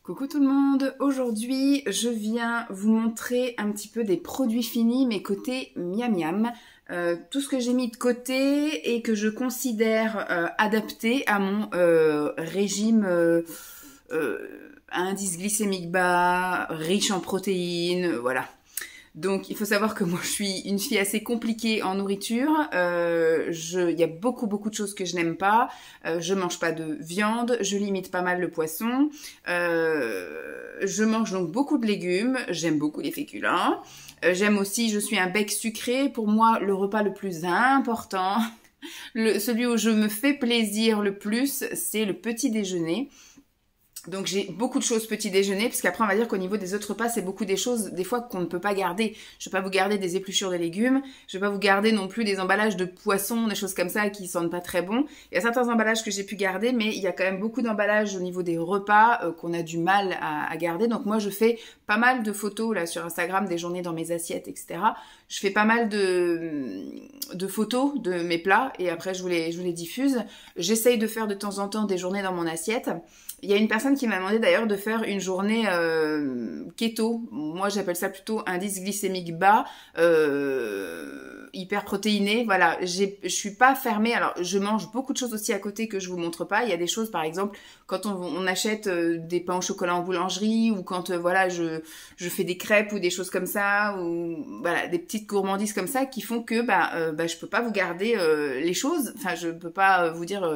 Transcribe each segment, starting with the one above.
Coucou tout le monde, aujourd'hui je viens vous montrer un petit peu des produits finis, mais côté miam miam. Tout ce que j'ai mis de côté et que je considère adapté à mon régime indice glycémique bas, riche en protéines, voilà. Donc il faut savoir que moi je suis une fille assez compliquée en nourriture, y a beaucoup de choses que je n'aime pas, je mange pas de viande, je limite pas mal le poisson, je mange donc beaucoup de légumes, j'aime beaucoup les féculents, j'aime aussi, je suis un bec sucré, pour moi le repas le plus important, celui où je me fais plaisir le plus, c'est le petit déjeuner. Donc j'ai beaucoup de choses petit déjeuner, parce qu'après on va dire qu'au niveau des autres repas, c'est beaucoup des choses des fois qu'on ne peut pas garder. Je vais pas vous garder des épluchures de légumes, je vais pas vous garder non plus des emballages de poissons, des choses comme ça qui sentent pas très bon. Il y a certains emballages que j'ai pu garder, mais il y a quand même beaucoup d'emballages au niveau des repas qu'on a du mal à garder. Donc moi je fais pas mal de photos là sur Instagram, des journées dans mes assiettes, etc. Je fais pas mal de photos de mes plats et après je vous les diffuse. J'essaye de faire de temps en temps des journées dans mon assiette. Il y a une personne qui m'a demandé d'ailleurs de faire une journée keto. Moi, j'appelle ça plutôt indice glycémique bas, hyper protéiné. Voilà, je suis pas fermée. Alors, je mange beaucoup de choses aussi à côté que je vous montre pas. Il y a des choses, par exemple, quand on achète des pains au chocolat en boulangerie ou quand voilà, je fais des crêpes ou des choses comme ça ou voilà, des petites gourmandises comme ça qui font que je peux pas vous garder les choses. Enfin, je peux pas vous dire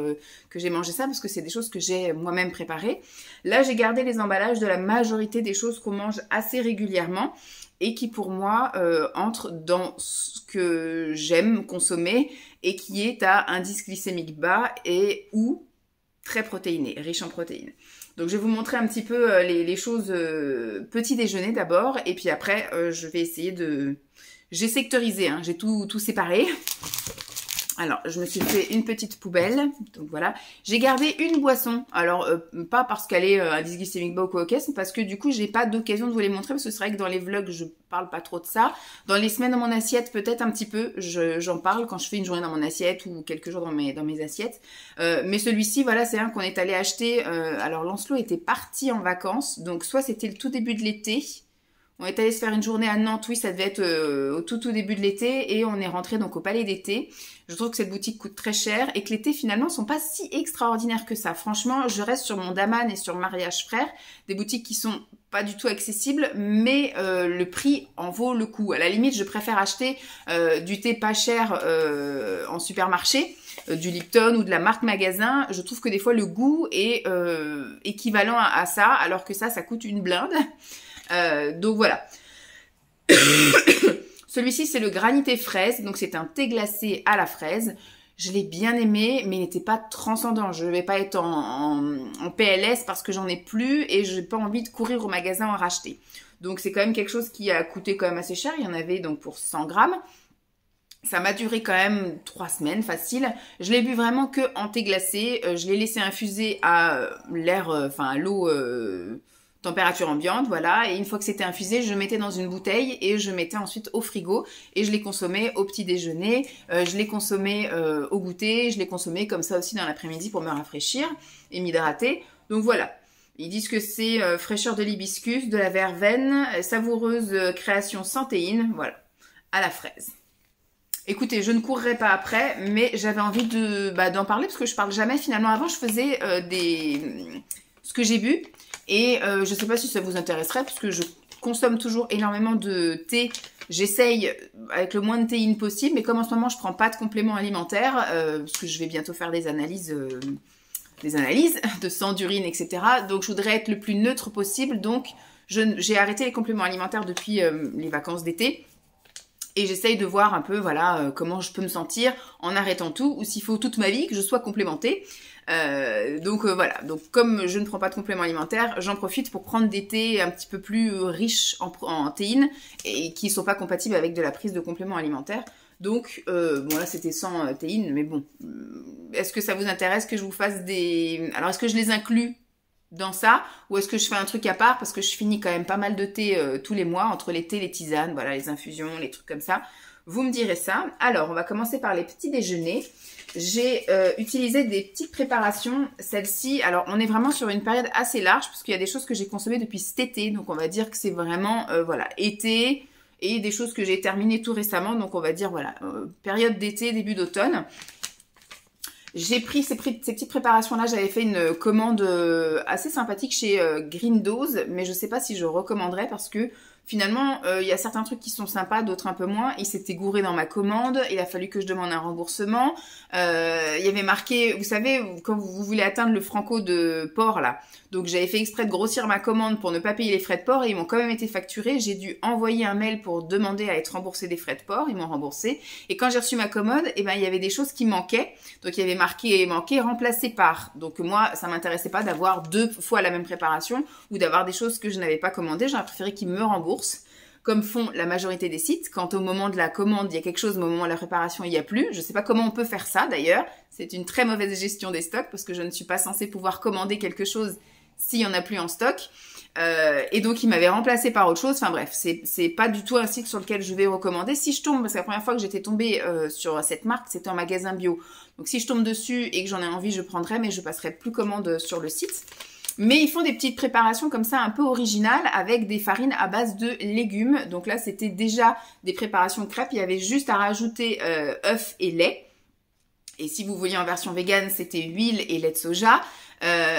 que j'ai mangé ça parce que c'est des choses que j'ai moi-même préparées. Là, j'ai gardé les emballages de la majorité des choses qu'on mange assez régulièrement et qui, pour moi, entrent dans ce que j'aime consommer et qui est à indice glycémique bas et ou très protéiné, riche en protéines. Donc, je vais vous montrer un petit peu les choses petit déjeuner d'abord et puis après, je vais essayer de... J'ai sectorisé, hein, j'ai tout séparé. Alors, je me suis fait une petite poubelle, donc voilà. J'ai gardé une boisson, alors pas parce qu'elle est indice glycémique bas ou quoi, mais parce que du coup, j'ai pas d'occasion de vous les montrer, parce que c'est vrai que dans les vlogs, je parle pas trop de ça. Dans les semaines dans mon assiette, peut-être un petit peu, j'en parle quand je fais une journée dans mon assiette ou quelques jours dans mes assiettes. Mais celui-ci, voilà, c'est un qu'on est allé acheter. Alors, Lancelot était parti en vacances, donc soit c'était le tout début de l'été. On est allé se faire une journée à Nantes, oui, ça devait être au tout début de l'été, et on est rentré donc au Palais d'été. Je trouve que cette boutique coûte très cher et que l'été finalement sont pas si extraordinaires que ça. Franchement, je reste sur mon Daman et sur Mariage Frère, des boutiques qui sont pas du tout accessibles, mais le prix en vaut le coup. À la limite, je préfère acheter du thé pas cher en supermarché, du Lipton ou de la marque magasin. Je trouve que des fois le goût est équivalent à ça, alors que ça coûte une blinde. Donc voilà. Celui-ci c'est le granité fraise, donc c'est un thé glacé à la fraise. Je l'ai bien aimé, mais il n'était pas transcendant. Je ne vais pas être en PLS parce que j'en ai plus et je n'ai pas envie de courir au magasin en racheter. Donc c'est quand même quelque chose qui a coûté quand même assez cher. Il y en avait donc pour 100 grammes. Ça m'a duré quand même 3 semaines, facile. Je l'ai bu vraiment que en thé glacé. Je l'ai laissé infuser à à l'eau... température ambiante, voilà, et une fois que c'était infusé, je mettais dans une bouteille et je mettais ensuite au frigo et je les consommais au petit déjeuner, je les consommais au goûter, je les consommais comme ça aussi dans l'après-midi pour me rafraîchir et m'hydrater. Donc voilà, ils disent que c'est fraîcheur de l'hibiscus, de la verveine, savoureuse création sans théine, voilà, à la fraise. Écoutez, je ne courrai pas après, mais j'avais envie d'en parler parce que je parle jamais finalement. Avant, je faisais ce que j'ai bu. Et je ne sais pas si ça vous intéresserait, puisque je consomme toujours énormément de thé. J'essaye avec le moins de théine possible, mais comme en ce moment je prends pas de compléments alimentaires, parce que je vais bientôt faire des analyses de sang, d'urine, etc. Donc je voudrais être le plus neutre possible. Donc j'ai arrêté les compléments alimentaires depuis les vacances d'été. Et j'essaye de voir un peu, voilà, comment je peux me sentir en arrêtant tout, ou s'il faut toute ma vie que je sois complémentée. Voilà, donc comme je ne prends pas de compléments alimentaires, j'en profite pour prendre des thés un petit peu plus riches en théine et qui ne sont pas compatibles avec de la prise de compléments alimentaires. Donc, bon là c'était sans théine, mais bon, est-ce que ça vous intéresse que je vous fasse des... Alors est-ce que je les inclus dans ça, ou est-ce que je fais un truc à part parce que je finis quand même pas mal de thé tous les mois, entre les thés, les tisanes, voilà, les infusions, les trucs comme ça. Vous me direz ça. Alors, on va commencer par les petits déjeuners. J'ai utilisé des petites préparations. Celle-ci, alors on est vraiment sur une période assez large parce qu'il y a des choses que j'ai consommées depuis cet été. Donc on va dire que c'est vraiment, voilà, été et des choses que j'ai terminées tout récemment. Donc on va dire, voilà, période d'été, début d'automne. J'ai pris ces petites préparations-là. J'avais fait une commande assez sympathique chez Green Dose, mais je sais pas si je recommanderais parce que finalement, il y a certains trucs qui sont sympas, d'autres un peu moins. Il s'était gouré dans ma commande. Il a fallu que je demande un remboursement. Il y avait marqué, vous savez, quand vous voulez atteindre le franco de port, là. Donc, j'avais fait exprès de grossir ma commande pour ne pas payer les frais de port et ils m'ont quand même été facturés. J'ai dû envoyer un mail pour demander à être remboursé des frais de port. Ils m'ont remboursé. Et quand j'ai reçu ma commode, eh ben, il y avait des choses qui manquaient. Donc, il y avait marqué remplacé par. Donc, moi, ça m'intéressait pas d'avoir 2 fois la même préparation ou d'avoir des choses que je n'avais pas commandées. J'aurais préféré qu'ils me remboursent, comme font la majorité des sites. Quand au moment de la commande, il y a quelque chose, au moment de la préparation, il n'y a plus. Je ne sais pas comment on peut faire ça, d'ailleurs. C'est une très mauvaise gestion des stocks, parce que je ne suis pas censée pouvoir commander quelque chose s'il n'y en a plus en stock. Et donc, il m'avait remplacé par autre chose. Enfin bref, c'est pas du tout un site sur lequel je vais recommander. Si je tombe, parce que la première fois que j'étais tombée sur cette marque, c'était en magasin bio. Donc, si je tombe dessus et que j'en ai envie, je prendrai, mais je passerai plus commande sur le site. Mais ils font des petites préparations comme ça un peu originales avec des farines à base de légumes. Donc là, c'était déjà des préparations crêpes. Il y avait juste à rajouter œufs et lait. Et si vous vouliez en version végane, c'était huile et lait de soja.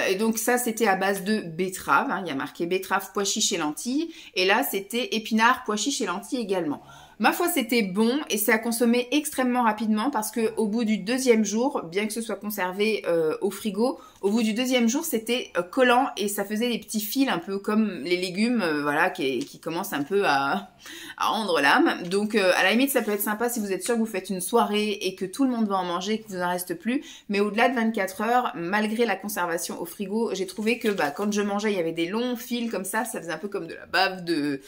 Et donc ça, c'était à base de betterave. Hein. Il y a marqué betterave, pois chiches et lentilles. Et là, c'était épinards, pois chiches et lentilles également. Ma foi, c'était bon et c'est à consommer extrêmement rapidement parce que au bout du 2e jour, bien que ce soit conservé au frigo, au bout du 2e jour, c'était collant et ça faisait des petits fils un peu comme les légumes, voilà, qui commencent un peu à rendre l'âme. Donc, à la limite, ça peut être sympa si vous êtes sûr que vous faites une soirée et que tout le monde va en manger et qu'il vous en reste plus. Mais au-delà de 24 heures, malgré la conservation au frigo, j'ai trouvé que quand je mangeais, il y avait des longs fils comme ça faisait un peu comme de la bave de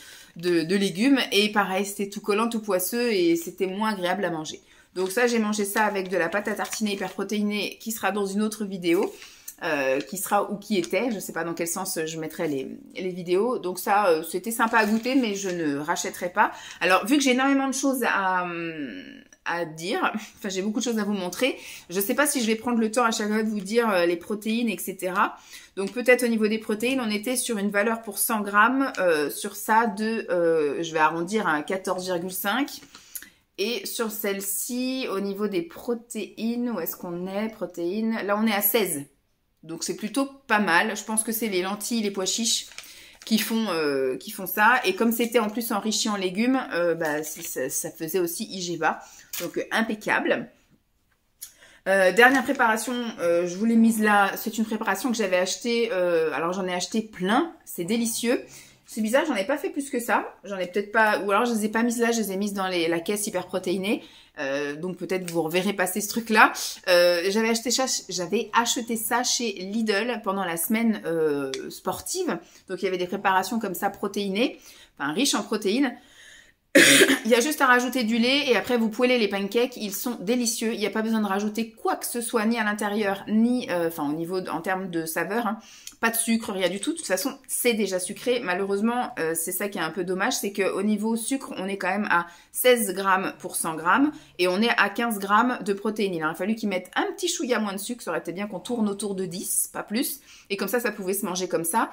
légumes. Et pareil, c'était tout collant, tout poisseux et c'était moins agréable à manger. Donc ça, j'ai mangé ça avec de la pâte à tartiner hyperprotéinée qui sera dans une autre vidéo. Qui sera ou qui était, je sais pas dans quel sens je mettrai les vidéos. Donc ça, c'était sympa à goûter, mais je ne rachèterai pas. Alors, vu que j'ai énormément de choses à dire, enfin j'ai beaucoup de choses à vous montrer, je sais pas si je vais prendre le temps à chaque fois de vous dire les protéines, etc. Donc peut-être au niveau des protéines, on était sur une valeur pour 100 grammes, sur ça de, je vais arrondir à 14,5. Et sur celle-ci, au niveau des protéines, où est-ce qu'on est? Protéines, là on est à 16. Donc c'est plutôt pas mal. Je pense que c'est les lentilles, les pois chiches qui font ça. Et comme c'était en plus enrichi en légumes, ça faisait aussi IGEVA. Donc impeccable. Dernière préparation, je vous l'ai mise là. C'est une préparation que j'avais achetée. Alors j'en ai acheté plein. C'est délicieux. C'est bizarre, j'en ai pas fait plus que ça. J'en ai peut-être pas... Ou alors je les ai pas mises là, je les ai mises dans la caisse hyper protéinée. Donc peut-être vous reverrez passer ce truc-là. J'avais acheté ça chez Lidl pendant la semaine sportive. Donc il y avait des préparations comme ça protéinées, enfin riches en protéines. Il y a juste à rajouter du lait et après vous poêlez les pancakes, ils sont délicieux. Il n'y a pas besoin de rajouter quoi que ce soit ni à l'intérieur ni en termes de saveur. Hein. Pas de sucre, rien du tout. De toute façon, c'est déjà sucré. Malheureusement, c'est ça qui est un peu dommage, c'est qu'au niveau sucre, on est quand même à 16 grammes pour 100 grammes et on est à 15 grammes de protéines. Il aurait fallu qu'ils mettent un petit chouïa moins de sucre. Ça aurait été bien qu'on tourne autour de 10, pas plus. Et comme ça pouvait se manger comme ça.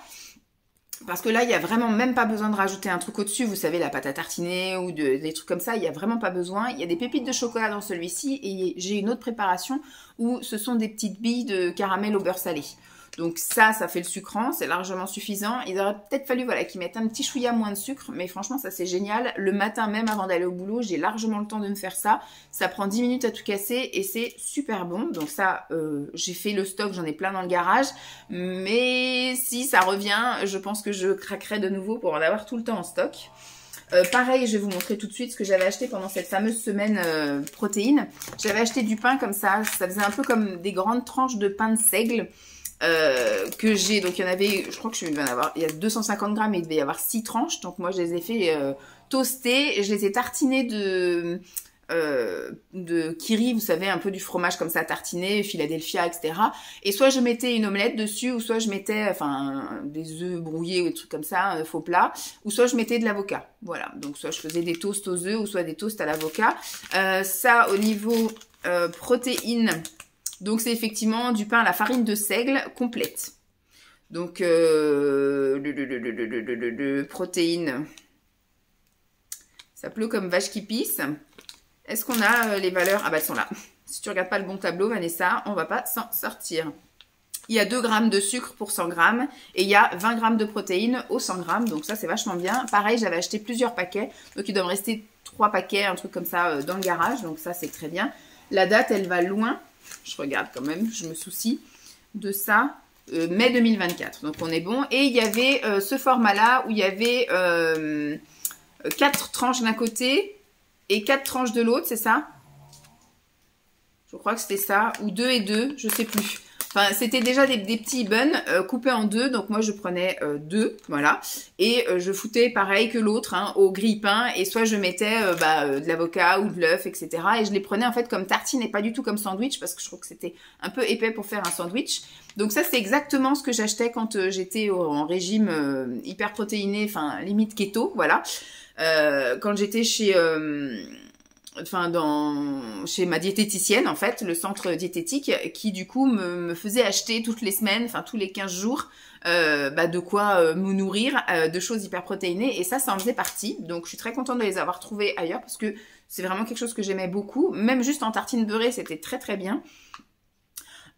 Parce que là, il n'y a vraiment même pas besoin de rajouter un truc au-dessus. Vous savez, la pâte à tartiner ou des trucs comme ça, il n'y a vraiment pas besoin. Il y a des pépites de chocolat dans celui-ci et j'ai une autre préparation où ce sont des petites billes de caramel au beurre salé. Donc ça fait le sucrant, c'est largement suffisant. Il aurait peut-être fallu qu'ils mettent un petit chouïa moins de sucre, mais franchement ça c'est génial. Le matin même avant d'aller au boulot, j'ai largement le temps de me faire ça. Ça prend 10 minutes à tout casser et c'est super bon. Donc ça, j'ai fait le stock, j'en ai plein dans le garage. Mais si ça revient, je pense que je craquerai de nouveau pour en avoir tout le temps en stock. Pareil, je vais vous montrer tout de suite ce que j'avais acheté pendant cette fameuse semaine protéines. J'avais acheté du pain comme ça faisait un peu comme des grandes tranches de pain de seigle. Que j'ai, donc il y en avait, je crois que il y a 250 grammes et il devait y avoir 6 tranches, donc moi je les ai fait toaster et je les ai tartinés de kiri, vous savez, un peu du fromage comme ça tartiné, Philadelphia, etc. Et soit je mettais une omelette dessus, ou soit je mettais, enfin, des œufs brouillés ou des trucs comme ça, faux plat, ou soit je mettais de l'avocat. Voilà, donc soit je faisais des toasts aux œufs, ou soit des toasts à l'avocat. Ça, au niveau protéines, donc c'est effectivement du pain à la farine de seigle complète. Donc, protéines, ça pleut comme vache qui pisse. Est-ce qu'on a les valeurs? Ah bah elles sont là. Si tu regardes pas le bon tableau, Vanessa, on va pas s'en sortir. Il y a 2 grammes de sucre pour 100 grammes et il y a 20 grammes de protéines au 100 grammes. Donc ça, c'est vachement bien. Pareil, j'avais acheté plusieurs paquets. Donc il doit me rester 3 paquets, un truc comme ça dans le garage. Donc ça, c'est très bien. La date, elle va loin. Je regarde quand même, je me soucie de ça. Mai 2024, donc on est bon. Et il y avait ce format-là où il y avait 4 tranches d'un côté et 4 tranches de l'autre, c'est ça? Je crois que c'était ça, ou 2 et 2, je sais plus. Enfin, c'était déjà des petits buns coupés en 2, donc moi je prenais 2, voilà. Et je foutais pareil que l'autre, hein, au grille-pain, et soit je mettais de l'avocat ou de l'œuf, etc. Et je les prenais en fait comme tartine et pas du tout comme sandwich, parce que je trouve que c'était un peu épais pour faire un sandwich. Donc ça, c'est exactement ce que j'achetais quand j'étais en régime hyper protéiné, enfin limite keto, voilà. Quand j'étais chez ma diététicienne, en fait, le centre diététique, qui du coup me faisait acheter toutes les semaines, enfin tous les 15 jours, de quoi me nourrir de choses hyper protéinées, et ça en faisait partie. Donc je suis très contente de les avoir trouvées ailleurs, parce que c'est vraiment quelque chose que j'aimais beaucoup. Même juste en tartine beurrée, c'était très très bien.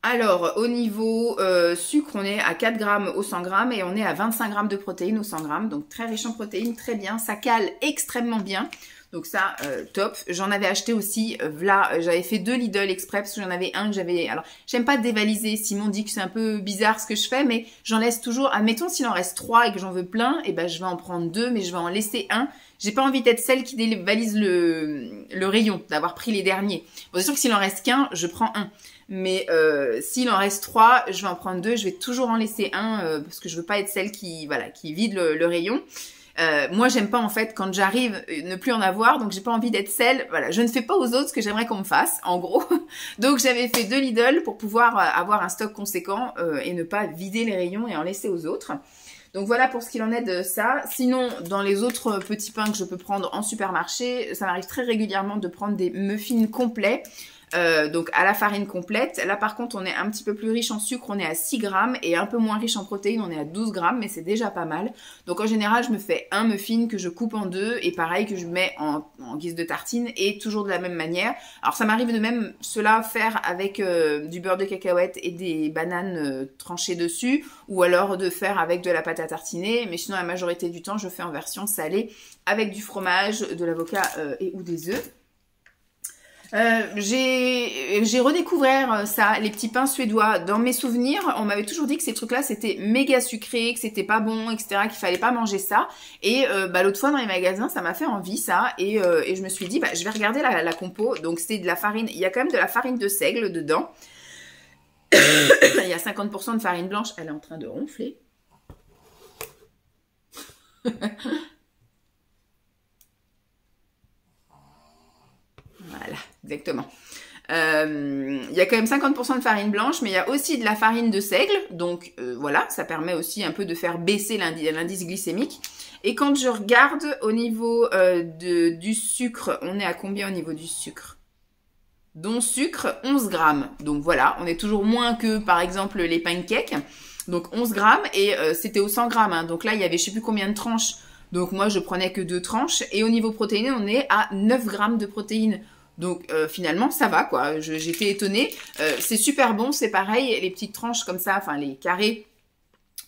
Alors, au niveau sucre, on est à 4 grammes au 100 grammes et on est à 25 grammes de protéines au 100 grammes. Donc, très riche en protéines, très bien. Ça cale extrêmement bien. Donc ça, top. J'en avais acheté aussi, là, j'avais fait 2 Lidl exprès parce que j'en avais un que j'avais... Alors, j'aime pas dévaliser. Simon dit que c'est un peu bizarre ce que je fais, mais j'en laisse toujours... Admettons, s'il en reste 3 et que j'en veux plein, et ben je vais en prendre 2, mais je vais en laisser un. J'ai pas envie d'être celle qui dévalise le rayon, d'avoir pris les derniers. Bon, c'est sûr que s'il en reste qu'un, je prends un. Mais s'il en reste 3, je vais en prendre 2. Je vais toujours en laisser un parce que je veux pas être celle qui vide le rayon. Moi, j'aime pas en fait quand j'arrive ne plus en avoir, donc j'ai pas envie d'être celle. Voilà, je ne fais pas aux autres ce que j'aimerais qu'on me fasse, en gros. Donc j'avais fait 2 Lidl pour pouvoir avoir un stock conséquent et ne pas vider les rayons et en laisser aux autres. Donc voilà pour ce qu'il en est de ça. Sinon, dans les autres petits pains que je peux prendre en supermarché, ça m'arrive très régulièrement de prendre des muffins complets. Donc à la farine complète. Là par contre on est un petit peu plus riche en sucre, on est à 6 grammes et un peu moins riche en protéines, on est à 12 grammes, mais c'est déjà pas mal. Donc en général je me fais un muffin que je coupe en 2 et pareil que je mets en guise de tartine et toujours de la même manière. Alors ça m'arrive de même cela faire avec du beurre de cacahuète et des bananes tranchées dessus, ou alors de faire avec de la pâte à tartiner, mais sinon la majorité du temps je fais en version salée avec du fromage, de l'avocat et ou des œufs. J'ai redécouvert ça, les petits pains suédois. Dans mes souvenirs, on m'avait toujours dit que ces trucs-là, c'était méga sucré, que c'était pas bon, etc., qu'il fallait pas manger ça. Et l'autre fois, dans les magasins, ça m'a fait envie, ça. Et je me suis dit, je vais regarder la compo. Donc, c'est de la farine. Il y a quand même de la farine de seigle dedans. Il y a 50% de farine blanche. Elle est en train de ronfler. Voilà, exactement. Il y a quand même 50% de farine blanche, mais il y a aussi de la farine de seigle. Donc voilà, ça permet aussi un peu de faire baisser l'indice glycémique. Et quand je regarde au niveau du sucre, on est à combien au niveau du sucre? Dont sucre, 11 grammes. Donc voilà, on est toujours moins que par exemple les pancakes. Donc 11 grammes et c'était au 100 grammes. Hein. Donc là, il y avait je sais plus combien de tranches. Donc moi, je prenais que 2 tranches. Et au niveau protéiné, on est à 9 grammes de protéines. Donc finalement, ça va quoi. J'étais étonnée. C'est super bon, c'est pareil. Les petites tranches comme ça, enfin les carrés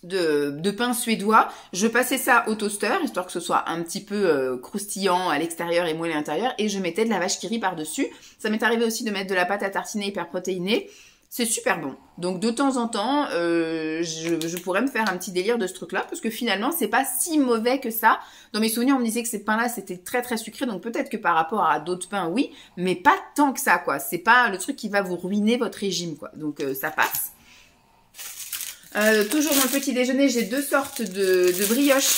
de pain suédois. Je passais ça au toaster, histoire que ce soit un petit peu croustillant à l'extérieur et moelleux à l'intérieur. Et je mettais de la vache qui rit par-dessus. Ça m'est arrivé aussi de mettre de la pâte à tartiner hyper protéinée. C'est super bon. Donc de temps en temps, je pourrais me faire un petit délire de ce truc-là, parce que finalement, c'est pas si mauvais que ça. Dans mes souvenirs, on me disait que ces pains-là, c'était très très sucré, donc peut-être que par rapport à d'autres pains, oui, mais pas tant que ça, quoi. C'est pas le truc qui va vous ruiner votre régime, quoi. Donc ça passe. Toujours dans le petit déjeuner, j'ai 2 sortes de brioches.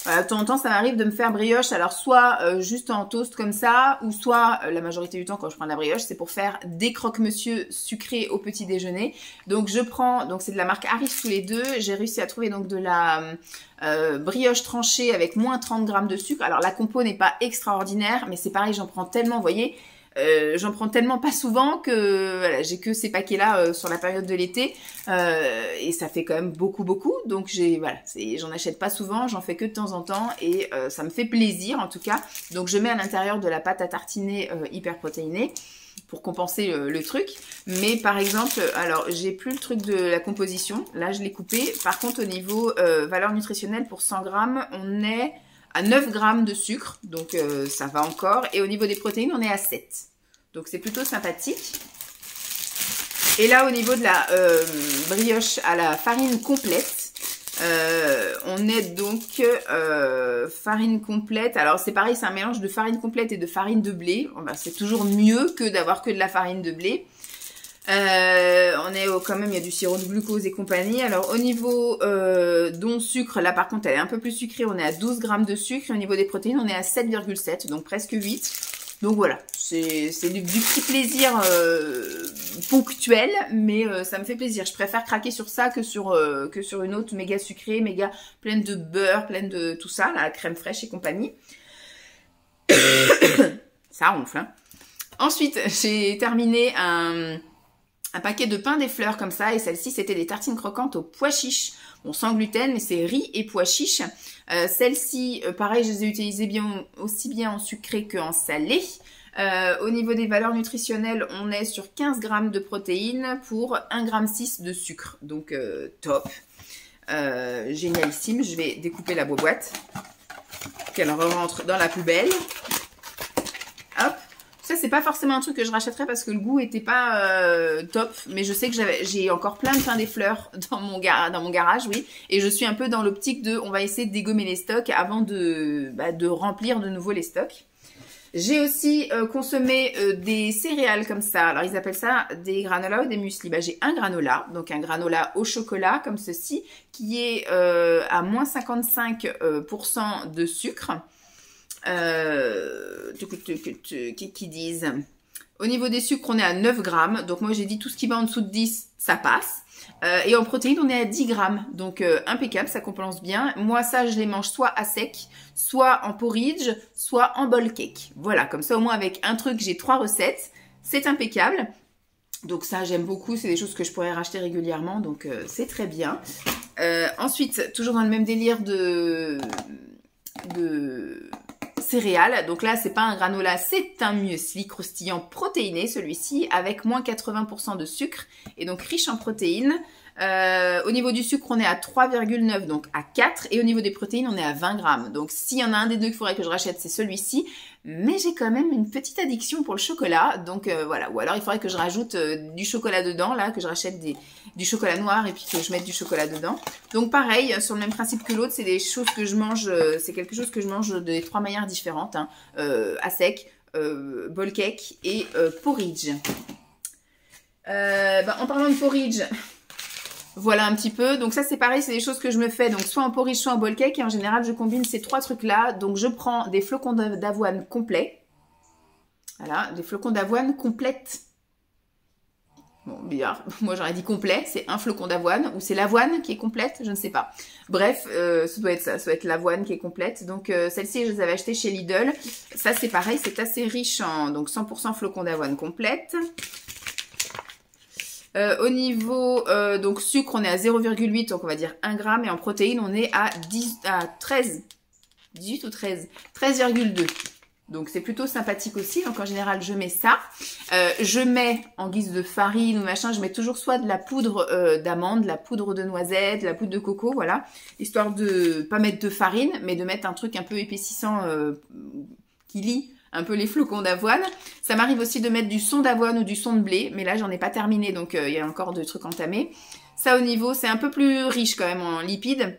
Voilà, de temps en temps, ça m'arrive de me faire brioche, alors soit juste en toast comme ça, ou soit la majorité du temps quand je prends de la brioche, c'est pour faire des croque-monsieur sucrés au petit déjeuner. Donc je prends, donc c'est de la marque Harris tous les deux, j'ai réussi à trouver donc de la brioche tranchée avec moins 30 grammes de sucre. Alors la compo n'est pas extraordinaire, mais c'est pareil, j'en prends tellement, vous voyez, j'en prends tellement pas souvent que voilà, j'ai que ces paquets-là sur la période de l'été et ça fait quand même beaucoup. Donc voilà, j'en achète pas souvent, j'en fais que de temps en temps et ça me fait plaisir en tout cas. Donc je mets à l'intérieur de la pâte à tartiner hyper protéinée pour compenser le truc. Mais par exemple, alors j'ai plus le truc de la composition, là je l'ai coupé. Par contre au niveau valeur nutritionnelle pour 100 grammes, on est à 9 grammes de sucre, donc ça va encore. Et au niveau des protéines, on est à 7. Donc c'est plutôt sympathique. Et là, au niveau de la brioche à la farine complète, on est donc farine complète. Alors c'est pareil, c'est un mélange de farine complète et de farine de blé. Bon, ben, c'est toujours mieux que d'avoir que de la farine de blé. On est quand même, il y a du sirop de glucose et compagnie. Alors au niveau dont sucre, là par contre elle est un peu plus sucrée, on est à 12 grammes de sucre. Et au niveau des protéines, on est à 7,7, donc presque 8. Donc voilà, c'est du petit plaisir ponctuel, mais ça me fait plaisir. Je préfère craquer sur ça que sur une autre méga sucrée, méga pleine de beurre, pleine de tout ça, la crème fraîche et compagnie. Ça ronfle, hein. Ensuite, j'ai terminé un paquet de pain des fleurs comme ça, et celle-ci c'était des tartines croquantes aux pois chiches. Bon, sans gluten, mais c'est riz et pois chiches. Celles-ci, pareil, je les ai utilisées aussi bien en sucré qu'en salé. Au niveau des valeurs nutritionnelles, on est sur 15 grammes de protéines pour 1,6 g de sucre. Donc top. Génialissime. Je vais découper la boîte, qu'elle rentre dans la poubelle. Hop. Ça, c'est pas forcément un truc que je rachèterais parce que le goût était pas top. Mais je sais que j'ai encore plein de pain des fleurs dans mon garage, oui. Et je suis un peu dans l'optique de, on va essayer de dégommer les stocks avant de remplir de nouveau les stocks. J'ai aussi consommé des céréales comme ça. Alors, ils appellent ça des granolas ou des muesli. Bah, j'ai un granola, donc un granola au chocolat comme ceci, qui est à moins 55% de sucre. Qui disent au niveau des sucres on est à 9 grammes, donc moi j'ai dit tout ce qui va en dessous de 10 ça passe, et en protéines on est à 10 grammes, donc impeccable, ça compense bien. Moi ça je les mange soit à sec, soit en porridge, soit en bowl cake, voilà, comme ça au moins avec un truc j'ai 3 recettes, c'est impeccable. Donc ça j'aime beaucoup, c'est des choses que je pourrais racheter régulièrement, donc c'est très bien. Ensuite, toujours dans le même délire de céréales, donc là c'est pas un granola, c'est un muesli croustillant protéiné celui-ci, avec moins 80% de sucre et donc riche en protéines. Au niveau du sucre on est à 3,9, donc à 4, et au niveau des protéines on est à 20 grammes. Donc s'il y en a un des deux qu'il faudrait que je rachète, c'est celui-ci, mais j'ai quand même une petite addiction pour le chocolat, donc voilà. Ou alors il faudrait que je rajoute du chocolat dedans, là, que je rachète du chocolat noir et puis que je mette du chocolat dedans. Donc pareil, sur le même principe que l'autre, c'est des choses que je mange, c'est quelque chose que je mange de 3 manières différentes, hein, à sec, bowl cake et porridge. En parlant de porridge, voilà un petit peu. Donc ça c'est pareil, c'est des choses que je me fais donc soit en porridge, soit en bowl cake. Et en général je combine ces 3 trucs là. Donc je prends des flocons d'avoine complets. Voilà, des flocons d'avoine complètes. Bon, bizarre. Moi j'aurais dit complet, c'est un flocon d'avoine. Ou c'est l'avoine qui est complète, je ne sais pas. Bref, ça doit être ça, ça doit être l'avoine qui est complète. Donc celle-ci je les avais achetées chez Lidl. Ça c'est pareil, c'est assez riche en donc 100% flocons d'avoine complète. Au niveau donc sucre, on est à 0,8, donc on va dire 1 gramme, et en protéines, on est à 18 ou 13, 13,2. Donc c'est plutôt sympathique aussi, donc en général je mets ça. Je mets en guise de farine ou machin, je mets toujours soit de la poudre d'amande, de la poudre de noisette, de la poudre de coco, voilà. Histoire de pas mettre de farine, mais de mettre un truc un peu épaississant qui lie un peu les flocons d'avoine. Ça m'arrive aussi de mettre du son d'avoine ou du son de blé, mais là j'en ai pas terminé, donc il y a encore des trucs entamés. Ça au niveau, c'est un peu plus riche quand même en lipides.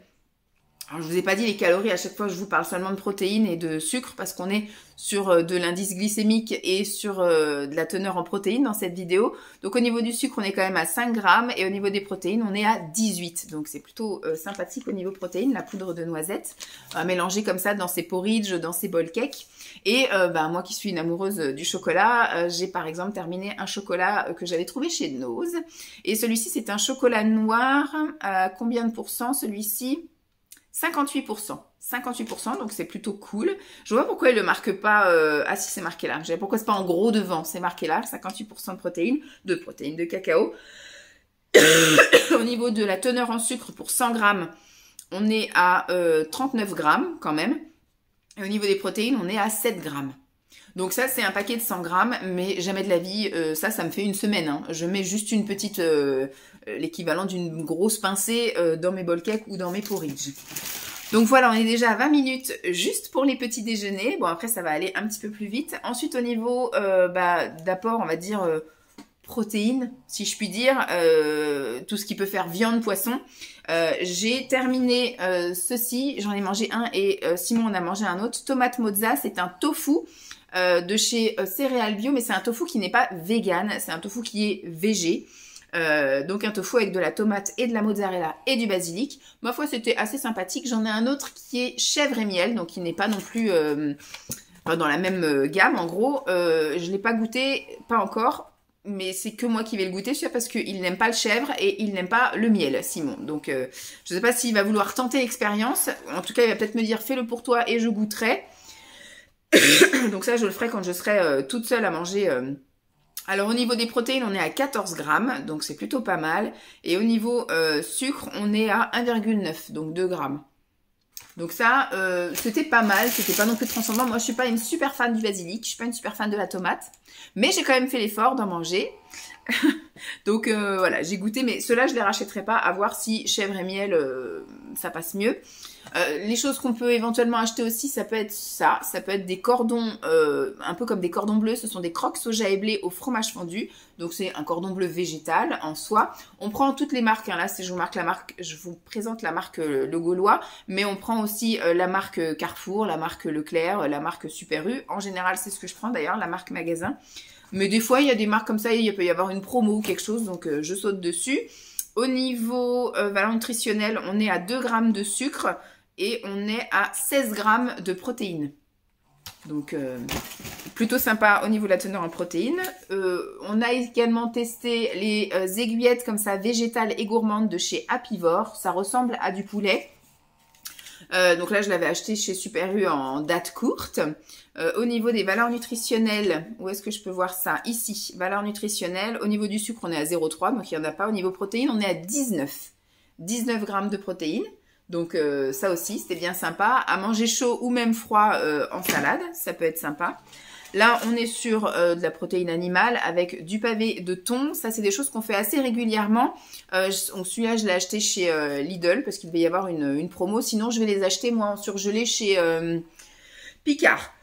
Alors, je vous ai pas dit les calories, à chaque fois je vous parle seulement de protéines et de sucre parce qu'on est sur de l'indice glycémique et sur de la teneur en protéines dans cette vidéo. Donc au niveau du sucre, on est quand même à 5 grammes et au niveau des protéines, on est à 18. Donc c'est plutôt sympathique au niveau protéines, la poudre de noisette, mélangée comme ça dans ses porridge, dans ses bol cakes. Et moi qui suis une amoureuse du chocolat, j'ai par exemple terminé un chocolat que j'avais trouvé chez Nose. Et celui-ci, c'est un chocolat noir. À combien de pourcents celui-ci ? 58%. 58%, donc c'est plutôt cool. Je vois pourquoi il le marque pas... Ah si, c'est marqué là. Pourquoi c'est pas en gros devant, c'est marqué là. 58% de protéines de cacao. Au niveau de la teneur en sucre pour 100 grammes, on est à 39 grammes quand même. Et au niveau des protéines, on est à 7 grammes. Donc ça, c'est un paquet de 100 grammes, mais jamais de la vie, ça me fait une semaine. Hein. Je mets juste une petite, l'équivalent d'une grosse pincée dans mes bol cakes ou dans mes porridge. Donc voilà, on est déjà à 20 minutes juste pour les petits déjeuners. Bon, après, ça va aller un petit peu plus vite. Ensuite, au niveau d'apport, on va dire protéines, si je puis dire, tout ce qui peut faire viande, poisson. J'ai terminé ceci, j'en ai mangé un et Simon en a mangé un autre. Tomate mozza, c'est un tofu. De chez Céréales Bio, mais c'est un tofu qui n'est pas vegan, c'est un tofu qui est végé. Donc un tofu avec de la tomate et de la mozzarella et du basilic. Ma foi, c'était assez sympathique. J'en ai un autre qui est chèvre et miel, donc qui n'est pas non plus dans la même gamme. En gros, je l'ai pas goûté, pas encore, mais c'est que moi qui vais le goûter, celui-là, parce qu'il n'aime pas le chèvre et il n'aime pas le miel, Simon. Donc je sais pas s'il va vouloir tenter l'expérience. En tout cas, il va peut-être me dire fais-le pour toi et je goûterai. Donc ça, je le ferai quand je serai toute seule à manger. Alors au niveau des protéines, on est à 14 grammes, donc c'est plutôt pas mal. Et au niveau sucre, on est à 1,9, donc 2 grammes. Donc ça, c'était pas mal, c'était pas non plus transcendant. Moi, je suis pas une super fan du basilic, je suis pas une super fan de la tomate. Mais j'ai quand même fait l'effort d'en manger. Donc voilà, j'ai goûté, mais ceux-là, je les rachèterai pas, à voir si chèvre et miel, ça passe mieux. Les choses qu'on peut éventuellement acheter aussi, ça peut être ça peut être des cordons, un peu comme des cordons bleus, ce sont des croques soja et blé au fromage fondu, donc c'est un cordon bleu végétal en soi. On prend toutes les marques, hein. Là si je vous présente la marque Le Gaulois, mais on prend aussi la marque Carrefour, la marque Leclerc, la marque Super U, en général c'est ce que je prends d'ailleurs, la marque magasin. Mais des fois il y a des marques comme ça, il peut y avoir une promo ou quelque chose, donc je saute dessus. Au niveau valeur nutritionnelle, on est à 2 grammes de sucre, et on est à 16 grammes de protéines. Donc, plutôt sympa au niveau de la teneur en protéines. On a également testé les aiguillettes comme ça, végétales et gourmandes de chez Apivore. Ça ressemble à du poulet. Donc là, je l'avais acheté chez Super U en date courte. Au niveau des valeurs nutritionnelles, où est-ce que je peux voir ça? Ici, valeurs nutritionnelles. Au niveau du sucre, on est à 0,3, donc il n'y en a pas. Au niveau protéines, on est à 19. 19 grammes de protéines. Donc ça aussi, c'était bien sympa. À manger chaud ou même froid en salade, ça peut être sympa. Là, on est sur de la protéine animale avec du pavé de thon. Ça, c'est des choses qu'on fait assez régulièrement. Celui-là, je l'ai acheté chez Lidl parce qu'il devait y avoir une promo. Sinon, je vais les acheter, moi, en surgelé chez Picard.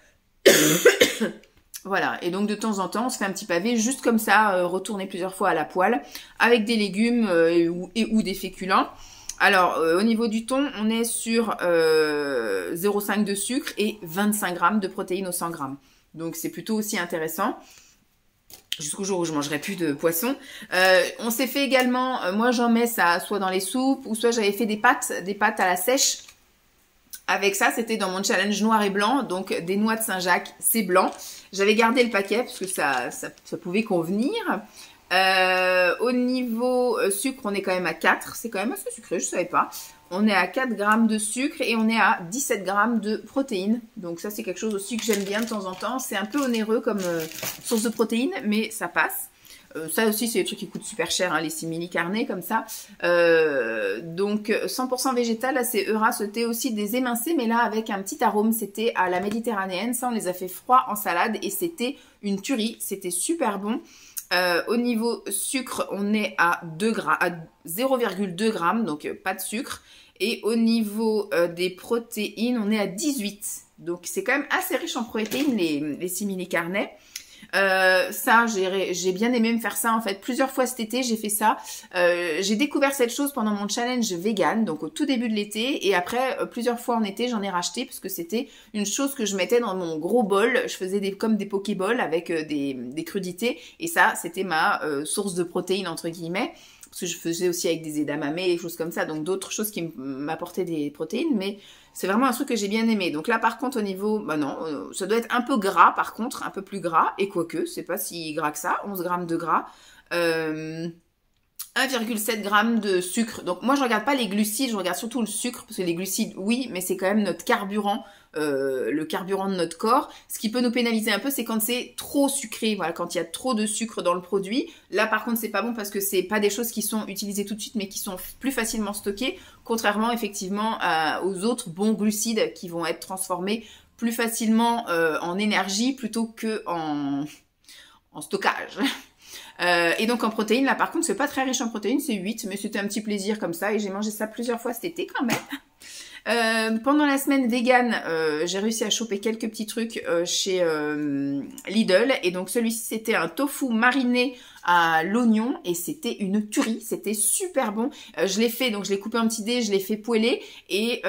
Voilà, et donc de temps en temps, on se fait un petit pavé juste comme ça, retourné plusieurs fois à la poêle, avec des légumes ou des féculents. Alors, au niveau du thon, on est sur 0,5 de sucre et 25 grammes de protéines au 100 grammes. Donc, c'est plutôt aussi intéressant. Jusqu'au jour où je mangerai plus de poisson. On s'est fait également, moi j'en mets ça soit dans les soupes, ou soit j'avais fait des pâtes à la sèche. Avec ça, c'était dans mon challenge noir et blanc, donc des noix de Saint-Jacques, c'est blanc. J'avais gardé le paquet parce que ça pouvait convenir. Au niveau sucre, on est quand même à 4. C'est quand même assez sucré, je ne savais pas. On est à 4 grammes de sucre et on est à 17 grammes de protéines. Donc ça, c'est quelque chose aussi que j'aime bien de temps en temps. C'est un peu onéreux comme source de protéines, mais ça passe. Ça aussi, c'est des trucs qui coûtent super cher, hein, les simili carnés comme ça. Donc 100% végétal, là c'est Eura, c'était aussi des émincés, mais là avec un petit arôme, c'était à la méditerranéenne. Ça, on les a fait froids en salade et c'était une tuerie, c'était super bon. Au niveau sucre, on est à 0,2 grammes, donc pas de sucre. Et au niveau des protéines, on est à 18. Donc c'est quand même assez riche en protéines, les simili carnets. Ça, j'ai bien aimé me faire ça en fait. Plusieurs fois cet été, j'ai fait ça. J'ai découvert cette chose pendant mon challenge vegan, donc au tout début de l'été. Et après, plusieurs fois en été, j'en ai racheté parce que c'était une chose que je mettais dans mon gros bol. Je faisais comme des pokéballs avec des crudités. Et ça, c'était ma source de protéines, entre guillemets. Parce que je faisais aussi avec des edamame et des choses comme ça. Donc d'autres choses qui m'apportaient des protéines. Mais c'est vraiment un truc que j'ai bien aimé. Donc là, par contre, au niveau... Bah non, ça doit être un peu gras, par contre. Un peu plus gras. Et quoique, c'est pas si gras que ça. 11 grammes de gras. 1,7 g de sucre. Donc moi, je regarde pas les glucides. Je regarde surtout le sucre. Parce que les glucides, oui. Mais c'est quand même notre carburant. Le carburant de notre corps. Ce qui peut nous pénaliser un peu, c'est quand c'est trop sucré. Voilà, quand il y a trop de sucre dans le produit. Là, par contre, c'est pas bon parce que c'est pas des choses qui sont utilisées tout de suite, mais qui sont plus facilement stockées. Contrairement, effectivement, aux autres bons glucides qui vont être transformés plus facilement en énergie plutôt que en stockage. Et donc en protéines, là par contre, c'est pas très riche en protéines, c'est 8, mais c'était un petit plaisir comme ça et j'ai mangé ça plusieurs fois cet été quand même. Pendant la semaine vegan, j'ai réussi à choper quelques petits trucs chez Lidl. Et donc celui-ci, c'était un tofu mariné à l'oignon. Et c'était une tuerie, c'était super bon. Je l'ai fait, donc je l'ai coupé en petits dés, je l'ai fait poêler. Et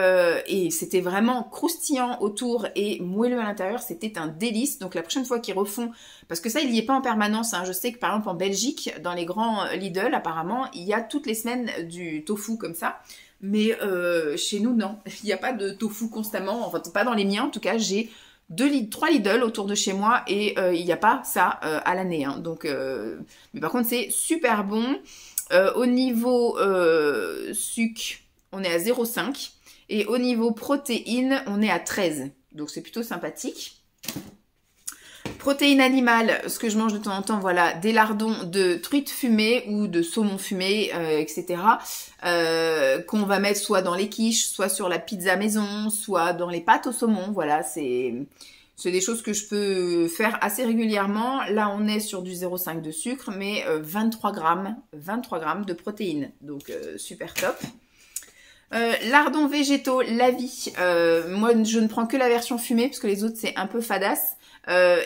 c'était vraiment croustillant autour et moelleux à l'intérieur. C'était un délice. Donc la prochaine fois qu'ils refont... Parce que ça, il n'y est pas en permanence. Hein. Je sais que par exemple en Belgique, dans les grands Lidl, apparemment, il y a toutes les semaines du tofu comme ça. Mais chez nous, non. Il n'y a pas de tofu constamment. Enfin, pas dans les miens. En tout cas, j'ai 3 Lidl autour de chez moi et il n'y a pas ça à l'année. Hein. Donc, mais par contre, c'est super bon. Au niveau sucre, on est à 0,5. Et au niveau protéines, on est à 13. Donc, c'est plutôt sympathique. Protéines animales, ce que je mange de temps en temps, voilà, des lardons de truite fumée ou de saumon fumé, etc. Qu'on va mettre soit dans les quiches, soit sur la pizza maison, soit dans les pâtes au saumon. Voilà, c'est des choses que je peux faire assez régulièrement. Là, on est sur du 0,5 de sucre, mais 23 grammes de protéines. Donc, super top. Lardons végétaux, la vie. Moi, je ne prends que la version fumée parce que les autres, c'est un peu fadasse.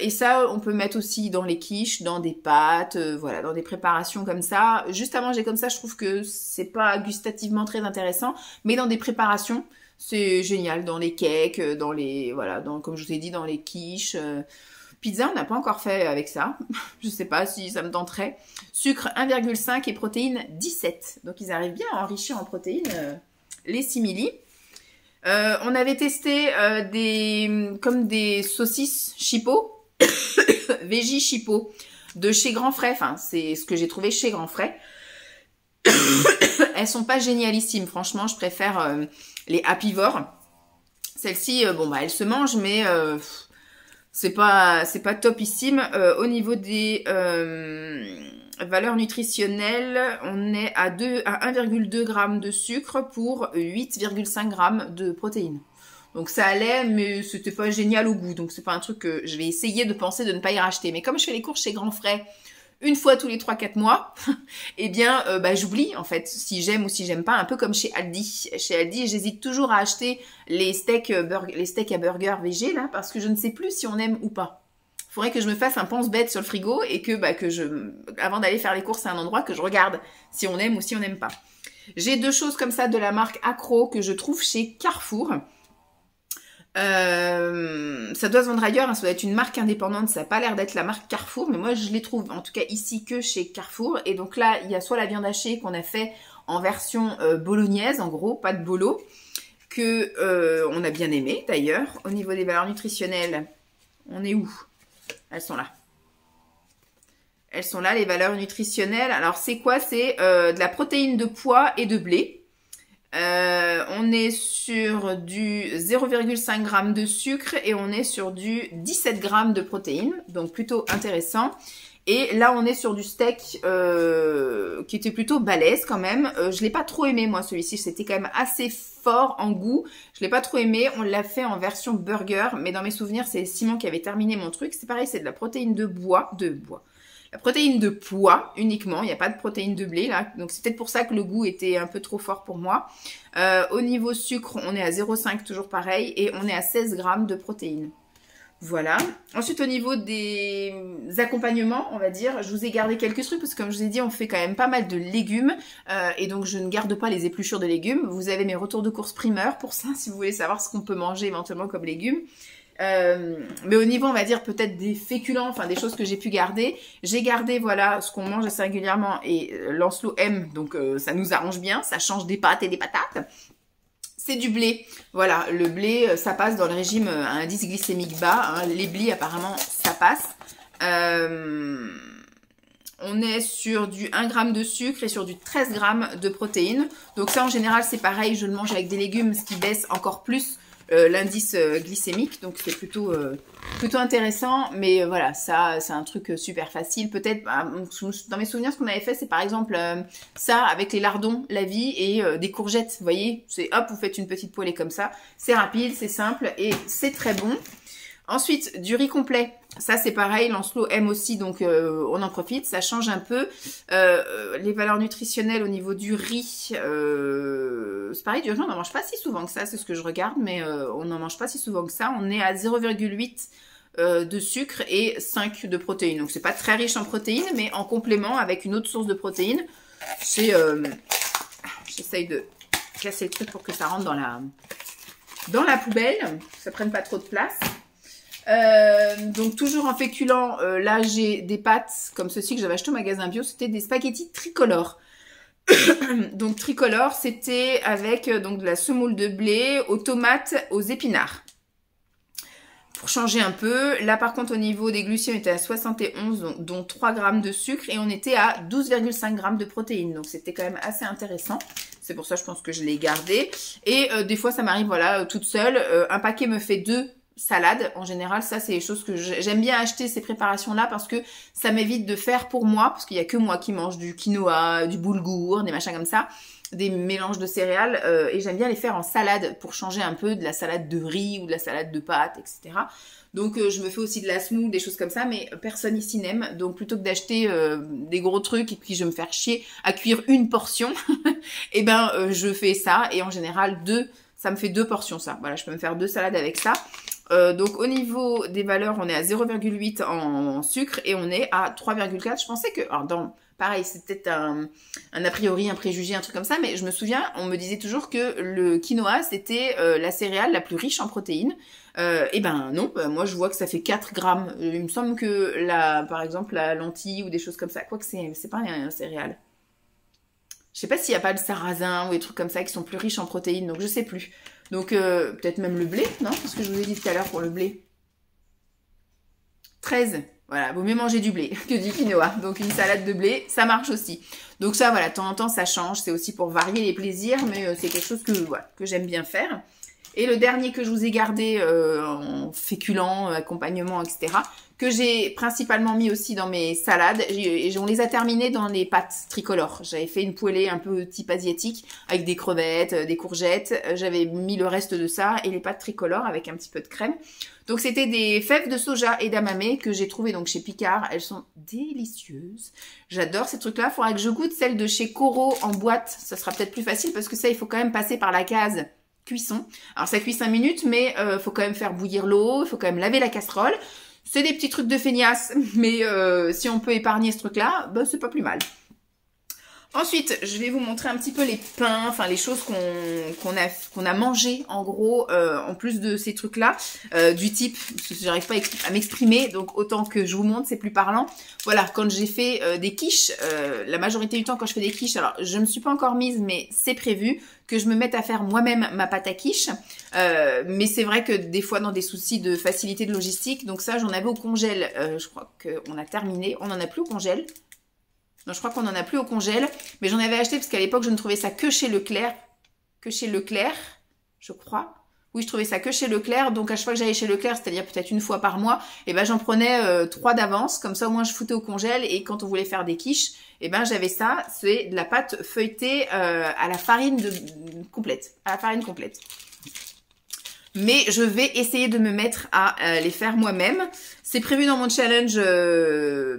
Et ça, on peut mettre aussi dans les quiches, dans des pâtes, voilà, dans des préparations comme ça. Juste à manger comme ça, je trouve que c'est pas gustativement très intéressant, mais dans des préparations, c'est génial. Dans les cakes, dans les, voilà, comme je vous ai dit, dans les quiches. Pizza, on n'a pas encore fait avec ça. Je sais pas si ça me tenterait. Sucre 1,5 et protéines 17. Donc ils arrivent bien à enrichir en protéines les simili. On avait testé comme des saucisses Chipot, Veggie Chipot, de chez Grand Frais. Enfin, c'est ce que j'ai trouvé chez Grand Frais. Elles sont pas génialissimes, franchement. Je préfère les Happivores. Celles-ci, bon bah elles se mangent, mais c'est pas topissime. Au niveau des valeurs nutritionnelles, on est à 1,2 g de sucre pour 8,5 g de protéines. Donc ça allait, mais c'était pas génial au goût. Donc c'est pas un truc que je vais essayer de penser de ne pas y racheter. Mais comme je fais les courses chez Grand Frais une fois tous les 3-4 mois, eh bien j'oublie en fait si j'aime ou si j'aime pas, un peu comme chez Aldi. Chez Aldi, j'hésite toujours à acheter les steaks à burger végé là, parce que je ne sais plus si on aime ou pas. Faudrait que je me fasse un pense-bête sur le frigo et que avant d'aller faire les courses à un endroit, que je regarde si on aime ou si on n'aime pas. J'ai 2 choses comme ça de la marque Accro que je trouve chez Carrefour. Ça doit se vendre ailleurs, hein, ça doit être une marque indépendante, ça n'a pas l'air d'être la marque Carrefour, mais moi je les trouve en tout cas ici que chez Carrefour. Et donc là, il y a soit la viande hachée qu'on a fait en version bolognaise, en gros, pas de bolo, que on a bien aimé d'ailleurs. Au niveau des valeurs nutritionnelles, on est où ? Elles sont là. Elles sont là, les valeurs nutritionnelles. Alors, c'est quoi? C'est de la protéine de pois et de blé. On est sur du 0,5 g de sucre et on est sur du 17 g de protéines. Donc, plutôt intéressant. Et là, on est sur du steak qui était plutôt balèze quand même. Je l'ai pas trop aimé, moi, celui-ci. C'était quand même assez fort en goût. Je l'ai pas trop aimé. On l'a fait en version burger. Mais dans mes souvenirs, c'est Simon qui avait terminé mon truc. C'est pareil, c'est de la protéine de bois. La protéine de pois uniquement. Il n'y a pas de protéine de blé, là. Donc, c'est peut-être pour ça que le goût était un peu trop fort pour moi. Au niveau sucre, on est à 0,5, toujours pareil. Et on est à 16 g de protéines. Voilà. Ensuite, au niveau des accompagnements, on va dire, je vous ai gardé quelques trucs parce que comme je vous ai dit, on fait quand même pas mal de légumes et donc je ne garde pas les épluchures de légumes. Vous avez mes retours de course primeurs pour ça, si vous voulez savoir ce qu'on peut manger éventuellement comme légumes. Mais au niveau, on va dire, peut-être des féculents, enfin des choses que j'ai pu garder. J'ai gardé, voilà, ce qu'on mange assez régulièrement et Lancelot aime, donc ça nous arrange bien, ça change des pâtes et des patates. C'est du blé. Voilà, le blé, ça passe dans le régime à indice glycémique bas. Hein. Les blés, apparemment, ça passe. On est sur du 1 g de sucre et sur du 13 g de protéines. Donc ça, en général, c'est pareil. Je le mange avec des légumes, ce qui baisse encore plus l'indice glycémique. Donc c'est plutôt intéressant. Mais voilà, ça, c'est un truc super facile. Peut-être, dans mes souvenirs, ce qu'on avait fait, c'est par exemple ça avec les lardons, la vie et des courgettes. Vous voyez, c'est hop, vous faites une petite poêlée comme ça. C'est rapide, c'est simple et c'est très bon. Ensuite, du riz complet. Ça, c'est pareil. Lancelot aime aussi, donc on en profite. Ça change un peu. Les valeurs nutritionnelles au niveau du riz. C'est pareil, du riz, on n'en mange pas si souvent que ça. C'est ce que je regarde, mais on n'en mange pas si souvent que ça. On est à 0,8 de sucre et 5 de protéines. Donc, c'est pas très riche en protéines, mais en complément avec une autre source de protéines. C'est... J'essaye de casser le truc pour que ça rentre dans la poubelle. Que ça prenne pas trop de place. Donc toujours en féculent, là j'ai des pâtes comme ceci que j'avais acheté au magasin bio, c'était des spaghettis tricolores. Donc tricolore, c'était avec donc de la semoule de blé aux tomates, aux épinards. Pour changer un peu, là par contre au niveau des glucides on était à 71, dont 3 g de sucre et on était à 12,5 g de protéines. Donc c'était quand même assez intéressant. C'est pour ça je pense que je l'ai gardé. Et des fois ça m'arrive voilà toute seule. Un paquet me fait 2 salade, en général, ça c'est les choses que j'aime bien acheter ces préparations-là parce que ça m'évite de faire pour moi, parce qu'il y a que moi qui mange du quinoa, du boulgour, des machins comme ça, des mélanges de céréales, et j'aime bien les faire en salade pour changer un peu de la salade de riz ou de la salade de pâtes, etc. Donc je me fais aussi de la semoule, des choses comme ça, mais personne ici n'aime. Donc plutôt que d'acheter des gros trucs et puis je vais me faire chier à cuire une portion, et ben je fais ça, et en général ça me fait 2 portions ça. Voilà, je peux me faire 2 salades avec ça. Donc au niveau des valeurs, on est à 0,8 en sucre et on est à 3,4. Je pensais que, alors pareil, c'est peut-être un a priori, un préjugé, un truc comme ça, mais je me souviens, on me disait toujours que le quinoa, c'était la céréale la plus riche en protéines. Et ben non, moi je vois que ça fait 4 grammes. Il me semble que par exemple la lentille ou des choses comme ça, quoique c'est pas un céréale. Je sais pas s'il n'y a pas le sarrasin ou des trucs comme ça qui sont plus riches en protéines, donc je sais plus. Donc peut-être même le blé, non? C'est ce que je vous ai dit tout à l'heure pour le blé. 13. Voilà, vaut mieux manger du blé que du quinoa. Donc une salade de blé, ça marche aussi. Donc ça, voilà, de temps en temps, ça change. C'est aussi pour varier les plaisirs, mais c'est quelque chose que j'aime bien faire. Et le dernier que je vous ai gardé en féculent, accompagnement, etc., que j'ai principalement mis aussi dans mes salades. On les a terminés dans les pâtes tricolores. J'avais fait une poêlée un peu type asiatique avec des crevettes, des courgettes. J'avais mis le reste de ça et les pâtes tricolores avec un petit peu de crème. Donc c'était des fèves de soja et d'amamé que j'ai trouvées donc chez Picard. Elles sont délicieuses. J'adore ces trucs-là. Il faudra que je goûte celles de chez Coro en boîte. Ça sera peut-être plus facile parce que ça, il faut quand même passer par la case cuisson. Alors ça cuit 5 minutes, mais faut quand même faire bouillir l'eau, il faut quand même laver la casserole. C'est des petits trucs de feignasse, mais si on peut épargner ce truc-là, bah, c'est pas plus mal. Ensuite, je vais vous montrer un petit peu les pains, enfin les choses qu'on a mangé en gros, en plus de ces trucs-là, du type, parce que j'arrive pas à m'exprimer, donc autant que je vous montre, c'est plus parlant. Voilà, quand j'ai fait des quiches, la majorité du temps quand je fais des quiches, alors je me suis pas encore mise, mais c'est prévu que je me mette à faire moi-même ma pâte à quiche. Mais c'est vrai que des fois dans des soucis de facilité de logistique, donc ça j'en avais au congèle, je crois qu'on a terminé, on en a plus au congèle. Non, je crois qu'on n'en a plus au congèle, mais j'en avais acheté parce qu'à l'époque, je ne trouvais ça que chez Leclerc. Que chez Leclerc, je crois. Oui, je trouvais ça que chez Leclerc. Donc, à chaque fois que j'allais chez Leclerc, c'est-à-dire peut-être une fois par mois, et ben j'en prenais 3 d'avance. Comme ça, au moins, je foutais au congèle. Et quand on voulait faire des quiches, et ben j'avais ça. C'est de la pâte feuilletée à la farine complète. À la farine complète. Mais je vais essayer de me mettre à les faire moi-même. C'est prévu dans mon challenge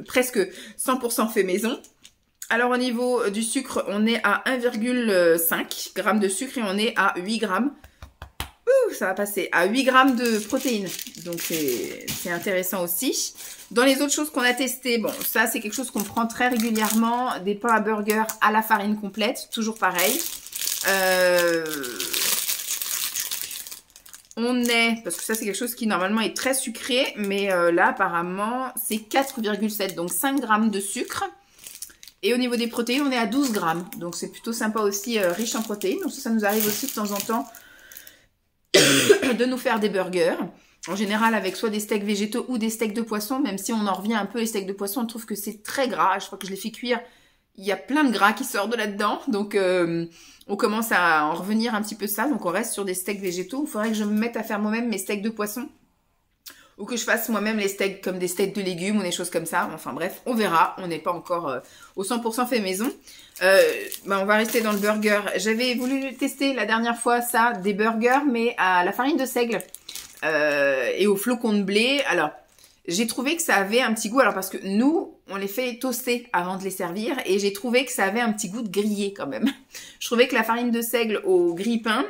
presque 100% fait maison. Alors au niveau du sucre, on est à 1,5 g de sucre et on est à 8 grammes. Ouh, ça va passer à 8 grammes de protéines. Donc, c'est intéressant aussi. Dans les autres choses qu'on a testées, bon, ça, c'est quelque chose qu'on prend très régulièrement. Des pains à burger à la farine complète. Toujours pareil. On est, parce que ça, c'est quelque chose qui, normalement, est très sucré. Mais là, apparemment, c'est 4,7. Donc, 5 grammes de sucre. Et au niveau des protéines, on est à 12 grammes. Donc, c'est plutôt sympa aussi, riche en protéines. Donc, ça nous arrive aussi de temps en temps de nous faire des burgers. En général, avec soit des steaks végétaux ou des steaks de poisson. Même si on en revient un peu, les steaks de poisson, on trouve que c'est très gras. À chaque fois que je les fais cuire, il y a plein de gras qui sortent de là-dedans. Donc, on commence à en revenir un petit peu ça. Donc, on reste sur des steaks végétaux. Il faudrait que je me mette à faire moi-même mes steaks de poisson. Ou que je fasse moi-même les steaks comme des steaks de légumes ou des choses comme ça. Enfin bref, on verra. On n'est pas encore au 100% fait maison. On va rester dans le burger. J'avais voulu tester la dernière fois ça, des burgers, mais à la farine de seigle et au flocon de blé. Alors, j'ai trouvé que ça avait un petit goût. Alors parce que nous, on les fait toaster avant de les servir. Et j'ai trouvé que ça avait un petit goût de grillé quand même. Je trouvais que la farine de seigle au grille-pain,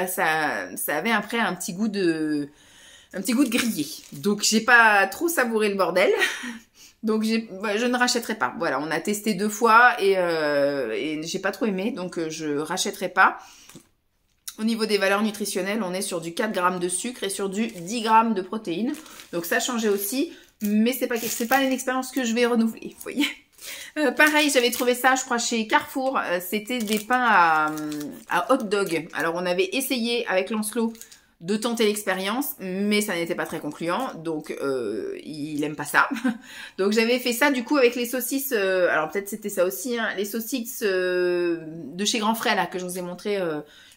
ça avait après un petit goût de grillé. Donc, j'ai pas trop savouré le bordel. Donc, je ne rachèterai pas. Voilà, on a testé 2 fois et j'ai pas trop aimé. Donc, je rachèterai pas. Au niveau des valeurs nutritionnelles, on est sur du 4 grammes de sucre et sur du 10 grammes de protéines. Donc, ça changeait aussi. Mais c'est pas une expérience que je vais renouveler, vous voyez. Pareil, j'avais trouvé ça, je crois, chez Carrefour. C'était des pains à hot dog. Alors, on avait essayé avec Lancelot de tenter l'expérience, mais ça n'était pas très concluant, donc il aime pas ça. Donc j'avais fait ça du coup avec les saucisses, alors peut-être c'était ça aussi, hein, les saucisses de chez Grand Frère là que je vous ai montré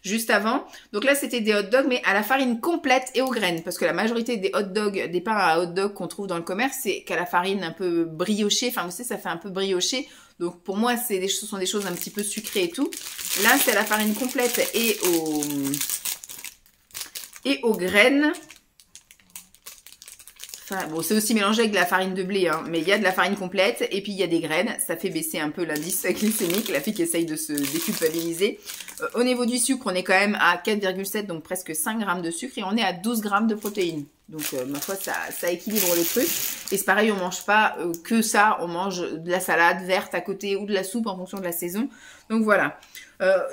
juste avant. Donc là c'était des hot dogs mais à la farine complète et aux graines, parce que la majorité des hot dogs, des pains à hot dog qu'on trouve dans le commerce, c'est qu'à la farine un peu briochée, enfin vous savez ça fait un peu brioché. Donc pour moi ce sont des choses un petit peu sucrées et tout. Là c'est à la farine complète et aux graines. Enfin, bon, c'est aussi mélangé avec de la farine de blé, hein, mais il y a de la farine complète et puis il y a des graines. Ça fait baisser un peu l'indice glycémique, la fille qui essaye de se déculpabiliser. Au niveau du sucre, on est quand même à 4,7, donc presque 5 grammes de sucre et on est à 12 grammes de protéines. Donc, ma foi, ça équilibre le truc. Et c'est pareil, on mange pas que ça, on mange de la salade verte à côté ou de la soupe en fonction de la saison. Donc voilà.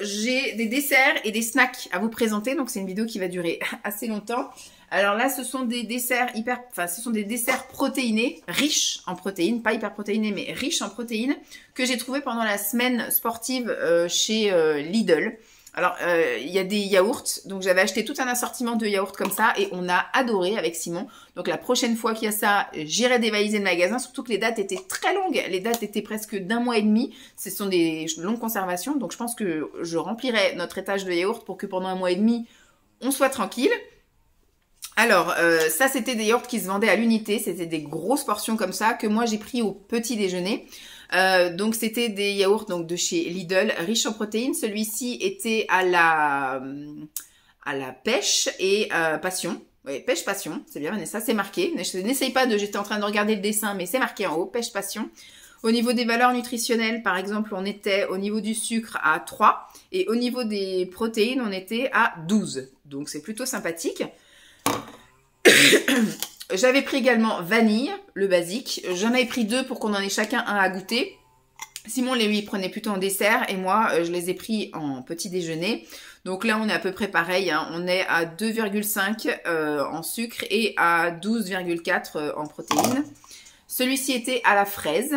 J'ai des desserts et des snacks à vous présenter, donc c'est une vidéo qui va durer assez longtemps. Alors là, ce sont des desserts protéinés, riches en protéines, pas hyper protéinés, mais riches en protéines, que j'ai trouvé pendant la semaine sportive chez Lidl. Alors, il y a des yaourts, donc j'avais acheté tout un assortiment de yaourts comme ça et on a adoré avec Simon. Donc la prochaine fois qu'il y a ça, j'irai dévaliser le magasin, surtout que les dates étaient très longues. Les dates étaient presque d'1 mois et demi. Ce sont des longues conservations, donc je pense que je remplirai notre étage de yaourts pour que pendant 1 mois et demi, on soit tranquille. Alors, ça c'était des yaourts qui se vendaient à l'unité, c'était des grosses portions comme ça que moi j'ai pris au petit déjeuner. Donc c'était des yaourts donc de chez Lidl, riches en protéines. Celui-ci était à la pêche et passion. Oui, pêche passion, c'est bien Vanessa, c'est marqué. N'essaye pas j'étais en train de regarder le dessin, mais c'est marqué en haut, pêche passion. Au niveau des valeurs nutritionnelles, par exemple, on était au niveau du sucre à 3 et au niveau des protéines, on était à 12. Donc c'est plutôt sympathique. J'avais pris également vanille, le basique. J'en avais pris 2 pour qu'on en ait chacun un à goûter. Simon, lui, prenait plutôt en dessert et moi, je les ai pris en petit déjeuner. Donc là, on est à peu près pareil. Hein. On est à 2,5 en sucre et à 12,4 en protéines. Celui-ci était à la fraise.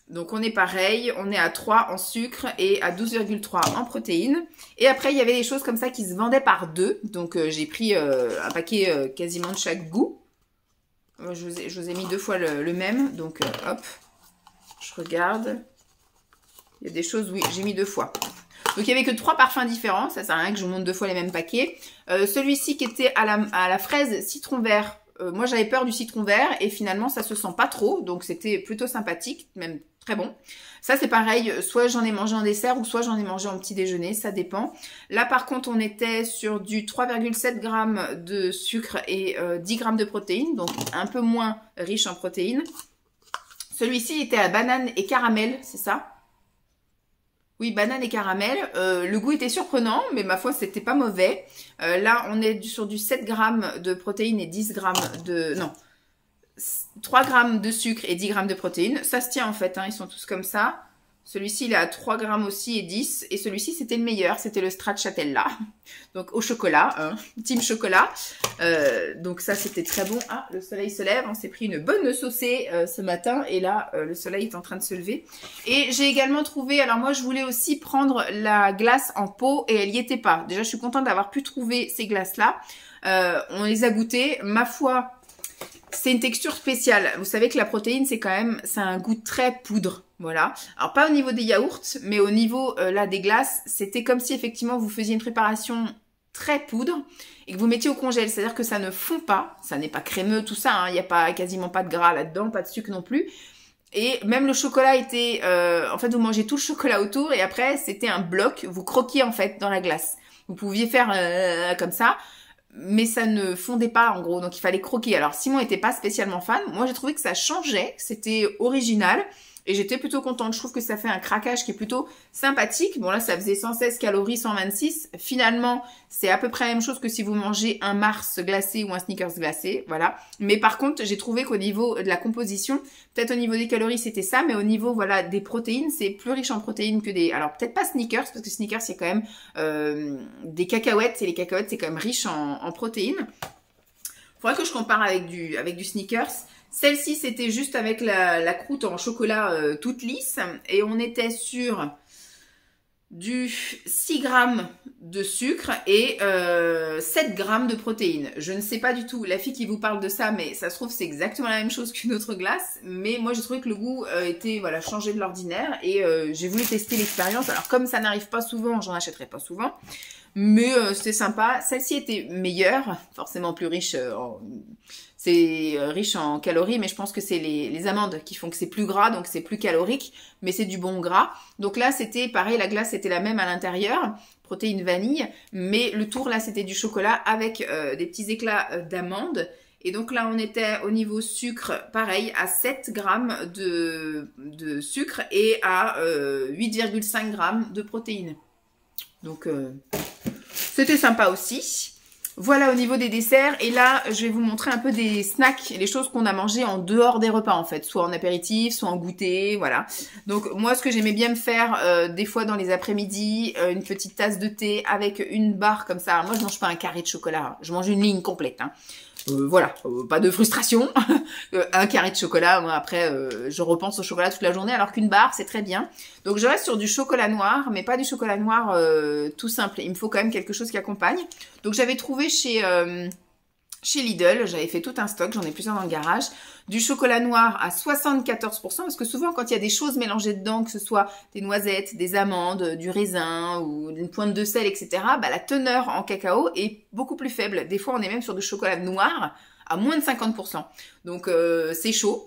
Donc on est pareil, on est à 3 en sucre et à 12,3 en protéines. Et après, il y avait des choses comme ça qui se vendaient par 2. Donc j'ai pris un paquet quasiment de chaque goût. Je vous ai mis 2 fois le même. Donc hop, je regarde. Il y a des choses, oui, j'ai mis 2 fois. Donc il n'y avait que 3 parfums différents. Ça sert à rien que je vous montre 2 fois les mêmes paquets. Celui-ci qui était à la fraise citron vert. Moi j'avais peur du citron vert et finalement ça se sent pas trop. Donc c'était plutôt sympathique, même très bon. Ça c'est pareil, soit j'en ai mangé en dessert ou soit j'en ai mangé en petit déjeuner, ça dépend. Là par contre on était sur du 3,7 grammes de sucre et 10 grammes de protéines, donc un peu moins riche en protéines. Celui-ci était à banane et caramel, c'est ça? Oui, banane et caramel. Le goût était surprenant, mais ma foi, c'était pas mauvais. Là, on est sur du 7 grammes de protéines et 10 grammes de... Non, 3 grammes de sucre et 10 grammes de protéines. Ça se tient en fait, hein, ils sont tous comme ça. Celui-ci, il est à 3 grammes aussi et 10. Et celui-ci, c'était le meilleur. C'était le stracciatella. Donc, au chocolat. Hein, team chocolat. Donc, ça, c'était très bon. Ah, le soleil se lève. On s'est pris une bonne saucée ce matin. Et là, le soleil est en train de se lever. Et j'ai également trouvé... Alors, moi, je voulais aussi prendre la glace en pot. Et elle n'y était pas. Déjà, je suis contente d'avoir pu trouver ces glaces-là. On les a goûtées. Ma foi... C'est une texture spéciale. Vous savez que la protéine, c'est quand même, ça a un goût très poudre. Voilà. Alors, pas au niveau des yaourts, mais au niveau, là, des glaces, c'était comme si, effectivement, vous faisiez une préparation très poudre et que vous mettiez au congèle. C'est-à-dire que ça ne fond pas. Ça n'est pas crémeux, tout ça. Hein. Il n'y a pas, quasiment pas de gras là-dedans, pas de sucre non plus. Et même le chocolat était... en fait, vous mangez tout le chocolat autour et après, c'était un bloc. Vous croquiez, en fait, dans la glace. Vous pouviez faire comme ça. Mais ça ne fondait pas en gros, donc il fallait croquer. Alors Simon n'était pas spécialement fan, moi j'ai trouvé que ça changeait, c'était original et j'étais plutôt contente. Je trouve que ça fait un craquage qui est plutôt sympathique. Bon là ça faisait 116 calories, 126. Finalement c'est à peu près la même chose que si vous mangez un Mars glacé ou un Snickers glacé, voilà. Mais par contre j'ai trouvé qu'au niveau de la composition, peut-être au niveau des calories c'était ça, mais au niveau voilà des protéines, c'est plus riche en protéines que des... Alors peut-être pas Snickers, parce que Snickers c'est quand même des cacahuètes, et les cacahuètes c'est quand même riche en protéines. Faudrait que je compare avec du Snickers. Celle-ci c'était juste avec la croûte en chocolat toute lisse, et on était sur du 6 grammes de sucre et 7 grammes de protéines. Je ne sais pas du tout, la fille qui vous parle de ça, mais ça se trouve c'est exactement la même chose qu'une autre glace, mais moi j'ai trouvé que le goût était voilà changé de l'ordinaire et j'ai voulu tester l'expérience. Alors comme ça n'arrive pas souvent, j'en achèterai pas souvent, mais c'était sympa. Celle-ci était meilleure, forcément plus riche c'est riche en calories, mais je pense que c'est les amandes qui font que c'est plus gras, donc c'est plus calorique, mais c'est du bon gras. Donc là, c'était pareil, la glace était la même à l'intérieur, protéines vanille, mais le tour là, c'était du chocolat avec des petits éclats d'amandes. Et donc là, on était au niveau sucre, pareil, à 7 grammes de sucre et à 8,5 grammes de protéines. Donc, c'était sympa aussi. Voilà au niveau des desserts, et là je vais vous montrer un peu des snacks, les choses qu'on a mangées en dehors des repas en fait, soit en apéritif, soit en goûter, voilà. Donc moi ce que j'aimais bien me faire des fois dans les après-midi, une petite tasse de thé avec une barre comme ça. Alors, moi je mange pas un carré de chocolat, hein. Je mange une ligne complète, hein. Voilà, pas de frustration, un carré de chocolat, moi après je repense au chocolat toute la journée alors qu'une barre c'est très bien. Donc je reste sur du chocolat noir, mais pas du chocolat noir tout simple, il me faut quand même quelque chose qui accompagne. Donc j'avais trouvé chez Lidl, j'avais fait tout un stock, j'en ai plusieurs dans le garage, du chocolat noir à 74%, parce que souvent quand il y a des choses mélangées dedans, que ce soit des noisettes, des amandes, du raisin ou une pointe de sel, etc., bah, la teneur en cacao est beaucoup plus faible. Des fois on est même sur du chocolat noir à moins de 50%. Donc c'est chaud.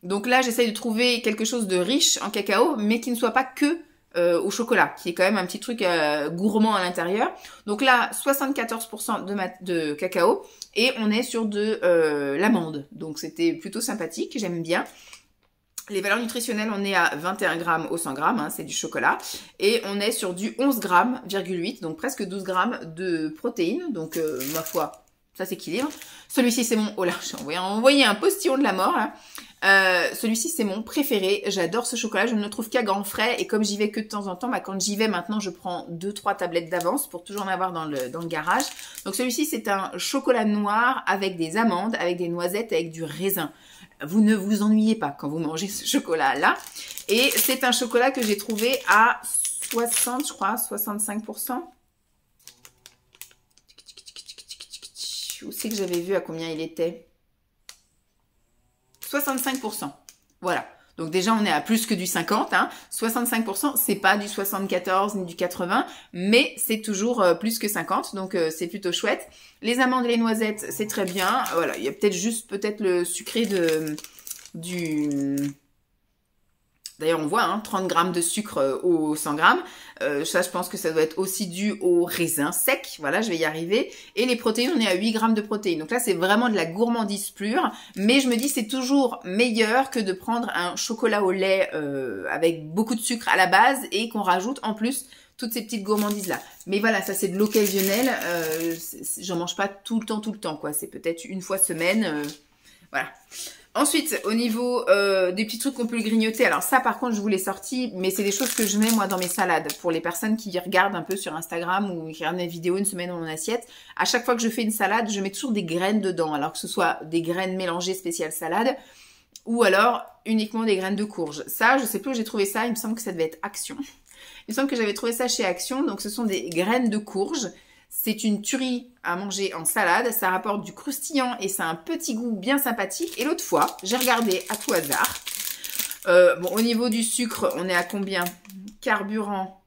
Donc là j'essaye de trouver quelque chose de riche en cacao, mais qui ne soit pas que au chocolat, qui est quand même un petit truc gourmand à l'intérieur. Donc là, 74% de cacao, et on est sur de l'amande. Donc c'était plutôt sympathique, j'aime bien. Les valeurs nutritionnelles, on est à 21 grammes au 100 grammes, hein, c'est du chocolat. Et on est sur du 11 grammes, 8, donc presque 12 grammes de protéines. Donc ma foi, ça s'équilibre. Celui-ci c'est mon... Oh là, j'ai envoyé un postillon de la mort là. Celui-ci c'est mon préféré, j'adore ce chocolat, je ne le trouve qu'à grands frais et comme j'y vais que de temps en temps, bah, quand j'y vais maintenant je prends 2-3 tablettes d'avance pour toujours en avoir dans le garage. Donc celui-ci c'est un chocolat noir avec des amandes, avec des noisettes, avec du raisin. Vous ne vous ennuyez pas quand vous mangez ce chocolat là. Et c'est un chocolat que j'ai trouvé à 60 je crois, 65%. Où c'est que j'avais vu à combien il était ? 65%. Voilà. Donc déjà, on est à plus que du 50. Hein. 65%, c'est pas du 74 ni du 80, mais c'est toujours plus que 50. Donc c'est plutôt chouette. Les amandes et les noisettes, c'est très bien. Voilà, il y a peut-être juste le sucré de D'ailleurs, on voit, hein, 30 grammes de sucre au 100 grammes. Ça, je pense que ça doit être aussi dû au raisin sec. Voilà, je vais y arriver. Et les protéines, on est à 8 grammes de protéines. Donc là, c'est vraiment de la gourmandise pure. Mais je me dis, c'est toujours meilleur que de prendre un chocolat au lait avec beaucoup de sucre à la base et qu'on rajoute en plus toutes ces petites gourmandises là. Mais voilà, ça c'est de l'occasionnel. J'en mange pas tout le temps, quoi. C'est peut-être une fois semaine. Voilà. Ensuite, au niveau des petits trucs qu'on peut grignoter, alors ça par contre je vous l'ai sorti, mais c'est des choses que je mets moi dans mes salades. Pour les personnes qui regardent un peu sur Instagram ou qui regardent mes vidéos une semaine dans mon assiette, à chaque fois que je fais une salade, je mets toujours des graines dedans, alors que ce soit des graines mélangées spéciales salade, ou alors uniquement des graines de courge. Ça, je sais plus où j'ai trouvé ça, il me semble que ça devait être Action. Il me semble que j'avais trouvé ça chez Action, donc ce sont des graines de courge. C'est une tuerie à manger en salade, ça rapporte du croustillant et ça a un petit goût bien sympathique. Et l'autre fois, j'ai regardé à tout hasard. Bon, au niveau du sucre, on est à combien? Carburant,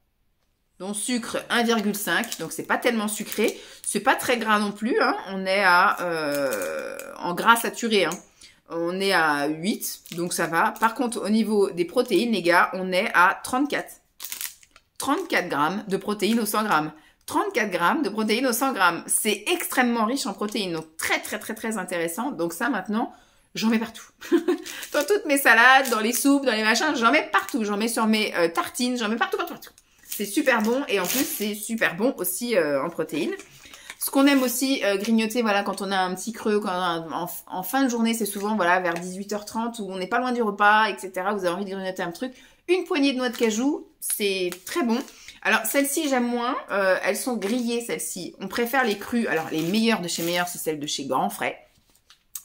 donc sucre 1,5, donc c'est pas tellement sucré. C'est pas très gras non plus, hein. On est à, en gras saturé, hein. On est à 8, donc ça va. Par contre, au niveau des protéines, les gars, on est à 34. 34 grammes de protéines au 100 grammes. 34 grammes de protéines au 100 grammes. C'est extrêmement riche en protéines, donc très intéressant. Donc ça, maintenant, j'en mets partout. Dans toutes mes salades, dans les soupes, dans les machins, j'en mets partout. J'en mets sur mes tartines, j'en mets partout. C'est super bon et en plus, c'est super bon aussi en protéines. Ce qu'on aime aussi grignoter, voilà, quand on a un petit creux, en fin de journée, c'est souvent voilà vers 18h30 où on n'est pas loin du repas, etc. Vous avez envie de grignoter un truc. Une poignée de noix de cajou, c'est très bon. Alors, celles-ci, j'aime moins. Elles sont grillées, celles-ci. On préfère les crues. Alors, les meilleures de chez Meilleur, c'est celles de chez Grand Frais.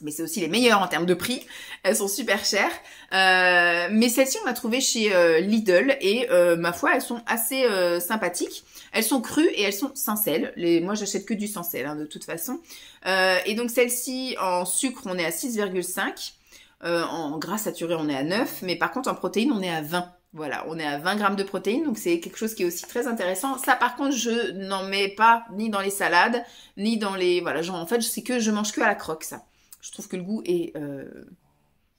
Mais c'est aussi les meilleures en termes de prix. Elles sont super chères. Mais celles-ci, on l'a trouvée chez Lidl. Et ma foi, elles sont assez sympathiques. Elles sont crues et elles sont sans sel. Moi, j'achète que du sans sel, hein, de toute façon. Et donc, celle-ci, en sucre, on est à 6,5. En gras saturé, on est à 9. Mais par contre, en protéines, on est à 20. Voilà, on est à 20 grammes de protéines, donc c'est quelque chose qui est aussi très intéressant. Ça, par contre, je n'en mets pas ni dans les salades, ni dans les... Voilà, genre, en fait, c'est que je mange que à la croque, ça. Je trouve que le goût est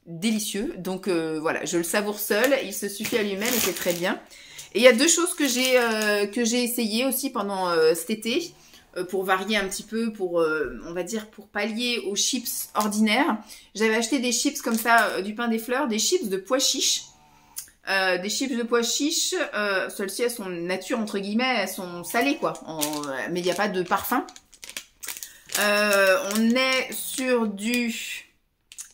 délicieux. Donc, voilà, je le savoure seul. Il se suffit à lui-même et c'est très bien. Et il y a deux choses que j'ai essayé aussi pendant cet été, pour varier un petit peu, pour, on va dire, pour pallier aux chips ordinaires. J'avais acheté des chips comme ça, du pain des fleurs, des chips de pois chiches. Des chips de pois chiches, celles-ci elles sont nature entre guillemets, elles sont salées quoi, mais il n'y a pas de parfum. On est sur du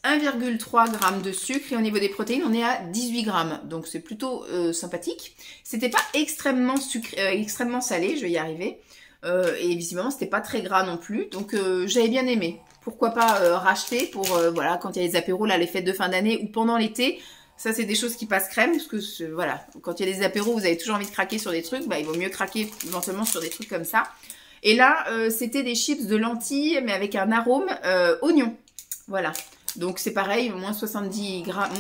1,3 g de sucre et au niveau des protéines on est à 18 grammes, donc c'est plutôt sympathique. C'était pas extrêmement sucré, extrêmement salé, je vais y arriver, et visiblement c'était pas très gras non plus, donc j'avais bien aimé. Pourquoi pas racheter pour voilà, quand il y a les apéros là, les fêtes de fin d'année ou pendant l'été. Ça, c'est des choses qui passent crème, parce que voilà, quand il y a des apéros, vous avez toujours envie de craquer sur des trucs, bah il vaut mieux craquer éventuellement sur des trucs comme ça. Et là, c'était des chips de lentilles, mais avec un arôme oignon. Voilà. Donc c'est pareil, moins 70 grammes,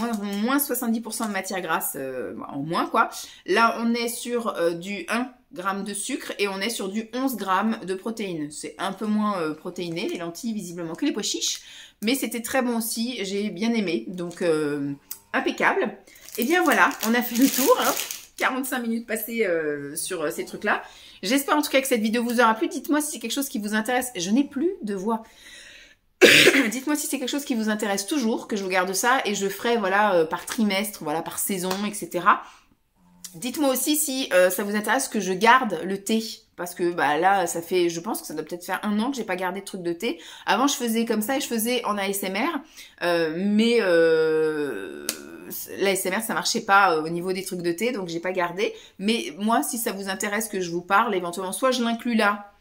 moins 70% de matière grasse en moins quoi. Là, on est sur du 1 g de sucre et on est sur du 11 g de protéines. C'est un peu moins protéiné, les lentilles visiblement que les pois chiches, mais c'était très bon aussi, j'ai bien aimé. Donc impeccable. Et bien voilà, on a fait le tour, hein. 45 minutes passées sur ces trucs-là. J'espère en tout cas que cette vidéo vous aura plu. Dites-moi si c'est quelque chose qui vous intéresse. Je n'ai plus de voix. Dites-moi si c'est quelque chose qui vous intéresse toujours, que je vous garde ça et je ferai voilà par trimestre, voilà par saison, etc. Dites-moi aussi si ça vous intéresse que je garde le thé. Parce que bah là, ça fait, je pense que ça doit peut-être faire 1 an que j'ai pas gardé de truc de thé. Avant, je faisais comme ça et je faisais en ASMR. Mais l'ASMR, ça marchait pas au niveau des trucs de thé, donc j'ai pas gardé. Mais moi, si ça vous intéresse que je vous parle, éventuellement, soit je l'inclus là,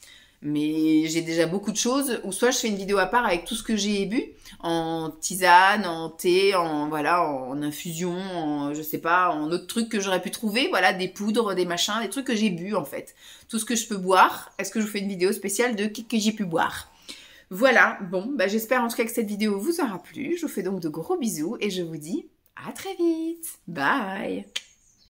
mais j'ai déjà beaucoup de choses, ou soit je fais une vidéo à part avec tout ce que j'ai bu, en tisane, en thé, en voilà, en infusion, en je sais pas, en autres trucs que j'aurais pu trouver, voilà, des poudres, des machins, des trucs que j'ai bu en fait. Tout ce que je peux boire, est-ce que je vous fais une vidéo spéciale de ce que j'ai pu boire? Voilà, bon, bah j'espère en tout cas que cette vidéo vous aura plu. Je vous fais donc de gros bisous et je vous dis à très vite. Bye!